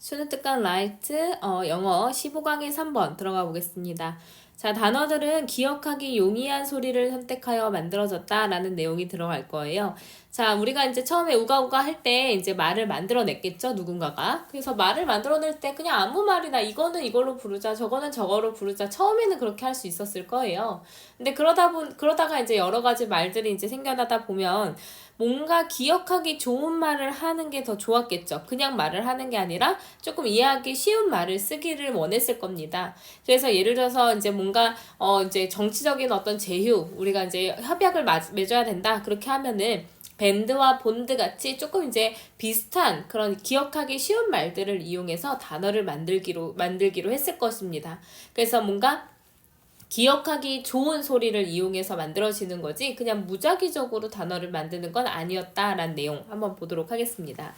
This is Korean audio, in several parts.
수능 특강 라이트 영어 15강의 3번 들어가 보겠습니다. 자, 단어들은 기억하기 용이한 소리를 선택하여 만들어졌다 라는 내용이 들어갈 거예요. 자, 우리가 이제 처음에 우가우가 할 때 이제 말을 만들어냈겠죠, 누군가가. 그래서 말을 만들어낼 때 그냥 아무 말이나 이거는 이걸로 부르자, 저거는 저거로 부르자, 처음에는 그렇게 할 수 있었을 거예요. 근데 그러다가 이제 여러 가지 말들이 이제 생겨나다 보면 뭔가 기억하기 좋은 말을 하는 게 더 좋았겠죠. 그냥 말을 하는 게 아니라 조금 이해하기 쉬운 말을 쓰기를 원했을 겁니다. 그래서 예를 들어서 이제 뭔가 이제 정치적인 어떤 제휴, 우리가 이제 협약을 맺어야 된다. 그렇게 하면은 밴드와 본드 같이 조금 이제 비슷한 그런 기억하기 쉬운 말들을 이용해서 단어를 만들기로 했을 것입니다. 그래서 뭔가 기억하기 좋은 소리를 이용해서 만들어지는 거지 그냥 무작위적으로 단어를 만드는 건 아니었다라는 내용 한번 보도록 하겠습니다.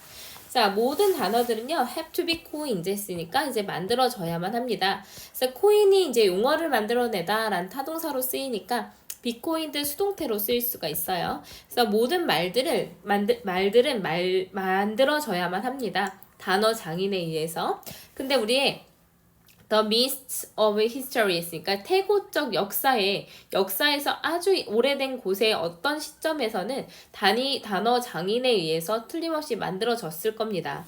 자, 모든 단어들은요, have to be coined 했으니까 이제 만들어져야만 합니다. 그래서 coin이 이제 용어를 만들어내다 라는 타동사로 쓰이니까 be coined 수동태로 쓰일 수가 있어요. 그래서 모든 말들은 만들어져야만 합니다. 단어 장인에 의해서. 근데 우리의 The Mists of History 했으니까 태고적 역사에서 아주 오래된 곳의 어떤 시점에서는 단어 장인에 의해서 틀림없이 만들어졌을 겁니다.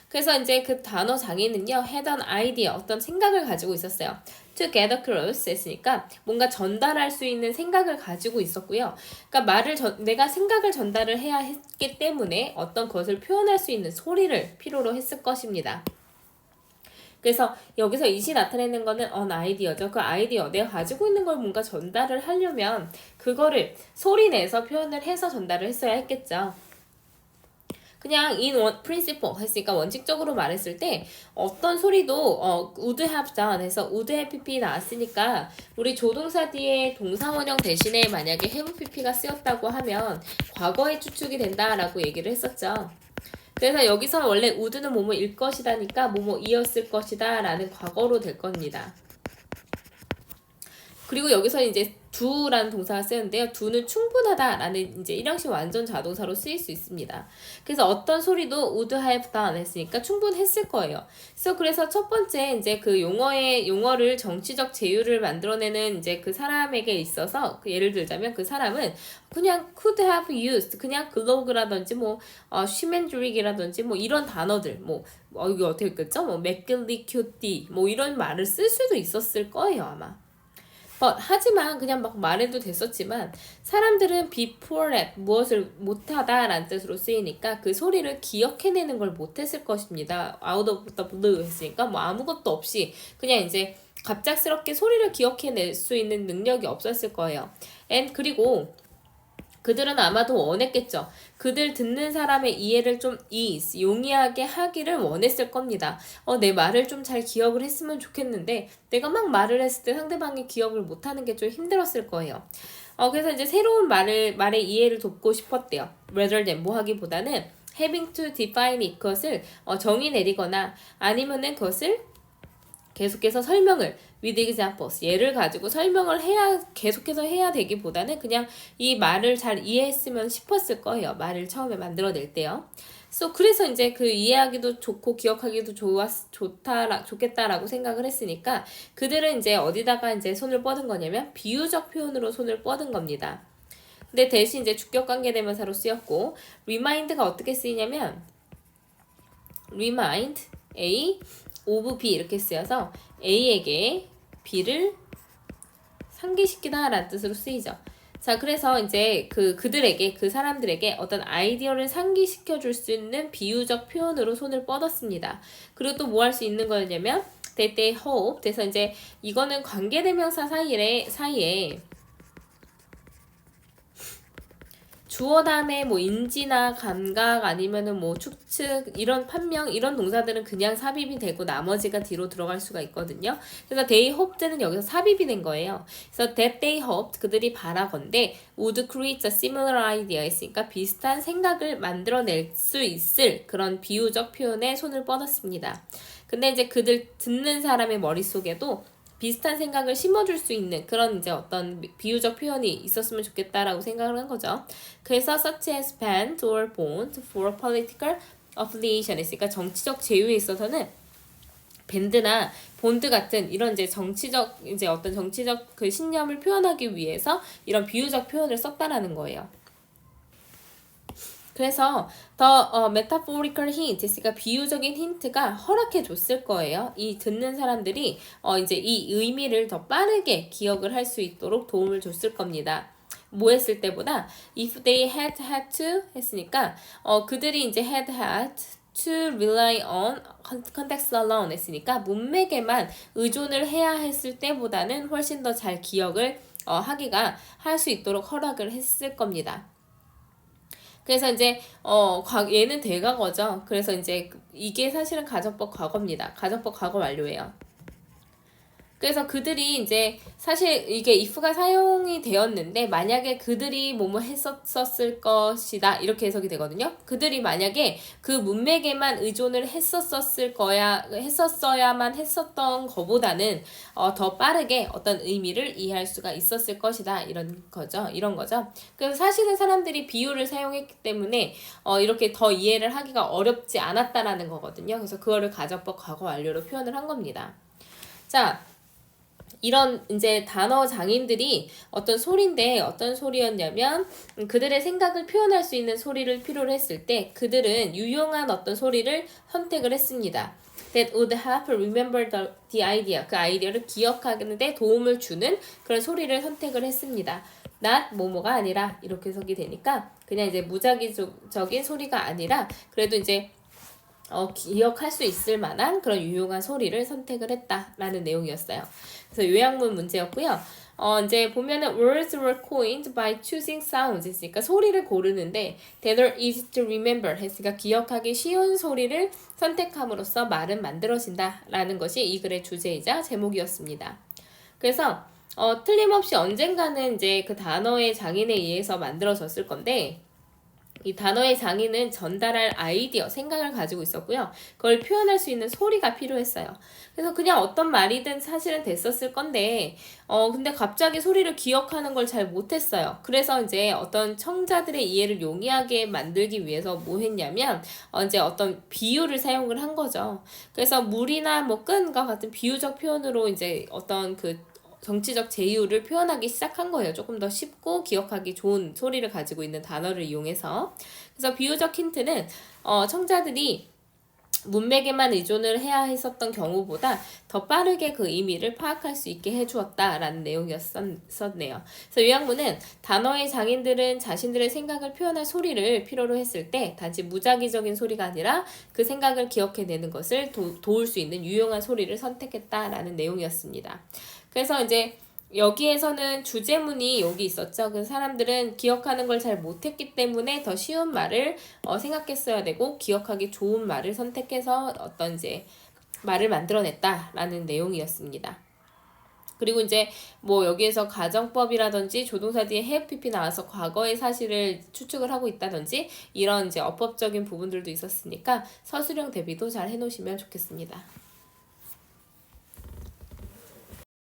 그래서 이제 그 단어 장인은요, had an idea, 어떤 생각을 가지고 있었어요. To get across 했으니까 뭔가 전달할 수 있는 생각을 가지고 있었고요. 그러니까 내가 생각을 전달을 해야 했기 때문에 어떤 것을 표현할 수 있는 소리를 필요로 했을 것입니다. 그래서 여기서 이시 나타내는 거는 아이디어죠. 그 아이디어, 내가 가지고 있는 걸 뭔가 전달을 하려면 그거를 소리 내서 표현을 해서 전달을 했어야 했겠죠. 그냥 principle 했으니까 원칙적으로 말했을 때 어떤 소리도 would have done 해서 would have pp 나왔으니까 우리 조동사 뒤에 동사원형 대신에 만약에 have pp가 쓰였다고 하면 과거에 추측이 된다라고 얘기를 했었죠. 그래서 여기서 원래 would는 뭐뭐일 것이다니까 뭐뭐이었을 것이다 라는 과거로 될 겁니다. 그리고 여기서 이제 do라는 동사가 쓰였는데요. do는 충분하다라는 이제 일형식 완전 자동사로 쓰일 수 있습니다. 그래서 어떤 소리도 would have done 했으니까 충분했을 거예요. 그래서 첫 번째 이제 그 용어를 정치적 제휴를 만들어내는 이제 그 사람에게 있어서 예를 들자면 그 사람은 그냥 could have used 그냥 glog라든지 쉬맨드릭이라든지 이런 단어들 이게 어떻게 읽겠죠? 맥글리큐티 이런 말을 쓸 수도 있었을 거예요 아마. 하지만 그냥 막 말해도 됐었지만 사람들은 before that 무엇을 못하다 라는 뜻으로 쓰이니까 그 소리를 기억해내는 걸 못했을 것입니다. out of the blue 했으니까 아무것도 없이 그냥 이제 갑작스럽게 소리를 기억해낼 수 있는 능력이 없었을 거예요. 그리고 그들은 아마도 원했겠죠. 그들 듣는 사람의 이해를 좀 용이하게 하기를 원했을 겁니다. 내 말을 좀 잘 기억을 했으면 좋겠는데 내가 막 말을 했을 때 상대방이 기억을 못하는 게 좀 힘들었을 거예요. 그래서 이제 새로운 말의 이해를 돕고 싶었대요. rather than 하기보다는 having to define it, 그것을 정의 내리거나 아니면은 그것을 계속해서 설명을 with examples, 예를 가지고 설명을 계속해서 해야 되기보다는 그냥 이 말을 잘 이해했으면 싶었을 거예요. 말을 처음에 만들어낼 때요. 그래서 이제 그 이해하기도 좋고 기억하기도 좋겠다라고 생각을 했으니까 그들은 이제 어디다가 이제 손을 뻗은 거냐면 비유적 표현으로 손을 뻗은 겁니다. 근데 대신 이제 주격 관계대명사로 쓰였고 remind가 어떻게 쓰이냐면 remind A of B 이렇게 쓰여서 A에게 B를 상기시키다 라는 뜻으로 쓰이죠. 자, 그래서 이제 그 사람들에게 어떤 아이디어를 상기시켜 줄 수 있는 비유적 표현으로 손을 뻗었습니다. 그리고 또 뭐 할 수 있는 거였냐면 that they hope, 그래서 이제 이거는 관계대명사 사이에 주어 다음에 인지나 감각 아니면은 추측 이런 판명 이런 동사들은 그냥 삽입이 되고 나머지가 뒤로 들어갈 수가 있거든요. 그래서 they hoped는 여기서 삽입이 된 거예요. 그래서 that they hoped 그들이 바라건대 would create a similar idea 했으니까 비슷한 생각을 만들어낼 수 있을 그런 비유적 표현에 손을 뻗었습니다. 근데 이제 그들 듣는 사람의 머릿속에도 비슷한 생각을 심어줄 수 있는 그런 이제 어떤 비유적 표현이 있었으면 좋겠다라고 생각을 한 거죠. 그래서 such as band or bond for political affiliation 했으니까 정치적 제휴에 있어서는 밴드나 본드 같은 이런 이제 정치적 이제 어떤 정치적 그 신념을 표현하기 위해서 이런 비유적 표현을 썼다라는 거예요. 그래서 더 metaphorical hint, 그러니까 비유적인 힌트가 허락해 줬을 거예요. 이 듣는 사람들이 이제 이 의미를 더 빠르게 기억을 할 수 있도록 도움을 줬을 겁니다. 뭐 했을 때보다 if they had to 했으니까 그들이 이제 had to rely on context alone 했으니까 문맥에만 의존을 해야 했을 때보다는 훨씬 더 잘 기억을 하기가 할 수 있도록 허락을 했을 겁니다. 그래서 이제 얘는 대과거죠. 그래서 이제 이게 사실은 가정법 과거입니다. 가정법 과거 완료예요. 그래서 그들이 이제 사실 이게 if가 사용이 되었는데 만약에 그들이 뭐뭐 했었을 것이다 이렇게 해석이 되거든요. 그들이 만약에 그 문맥에만 의존을 했었어야만 했었던 거보다는 더 빠르게 어떤 의미를 이해할 수가 있었을 것이다 이런 거죠. 그래서 사실은 사람들이 비유를 사용했기 때문에 이렇게 더 이해를 하기가 어렵지 않았다라는 거거든요. 그래서 그거를 가정법 과거 완료로 표현을 한 겁니다. 자. 이런 이제 단어 장인들이 어떤 소리인데 어떤 소리였냐면 그들의 생각을 표현할 수 있는 소리를 필요로 했을 때 그들은 유용한 어떤 소리를 선택을 했습니다. That would help remember the idea. 그 아이디어를 기억하는데 도움을 주는 그런 소리를 선택을 했습니다. not 뭐뭐가 아니라 이렇게 해석이 되니까 그냥 이제 무작위적인 소리가 아니라 그래도 이제 기억할 수 있을 만한 그런 유용한 소리를 선택을 했다라는 내용이었어요. 그래서 요약문 문제였고요. 이제 보면은 words were coined by choosing sounds 했으니까 소리를 고르는데 that are easy to remember 했으니까 기억하기 쉬운 소리를 선택함으로써 말은 만들어진다라는 것이 이 글의 주제이자 제목이었습니다. 그래서 틀림없이 언젠가는 이제 그 단어의 장인에 의해서 만들어졌을 건데 이 단어의 장인은 전달할 아이디어, 생각을 가지고 있었고요. 그걸 표현할 수 있는 소리가 필요했어요. 그래서 그냥 어떤 말이든 사실은 됐었을 건데, 근데 갑자기 소리를 기억하는 걸 잘 못했어요. 그래서 이제 어떤 청자들의 이해를 용이하게 만들기 위해서 뭐 했냐면, 이제 어떤 비유를 사용을 한 거죠. 그래서 물이나 뭐 끈과 같은 비유적 표현으로 이제 어떤 그 정치적 제휴를 표현하기 시작한 거예요. 조금 더 쉽고 기억하기 좋은 소리를 가지고 있는 단어를 이용해서. 그래서 비유적 힌트는 청자들이 문맥에만 의존을 해야 했었던 경우보다 더 빠르게 그 의미를 파악할 수 있게 해주었다라는 내용이었네요. 그래서 요약문은 단어의 장인들은 자신들의 생각을 표현할 소리를 필요로 했을 때 단지 무작위적인 소리가 아니라 그 생각을 기억해내는 것을 도울 수 있는 유용한 소리를 선택했다라는 내용이었습니다. 그래서 이제 여기에서는 주제문이 여기 있었죠. 그 사람들은 기억하는 걸 잘 못했기 때문에 더 쉬운 말을 생각했어야 되고 기억하기 좋은 말을 선택해서 어떤 이제 말을 만들어냈다라는 내용이었습니다. 그리고 이제 뭐 여기에서 가정법이라든지 조동사 뒤에 have pp 나와서 과거의 사실을 추측을 하고 있다든지 이런 이제 어법적인 부분들도 있었으니까 서술형 대비도 잘 해놓으시면 좋겠습니다.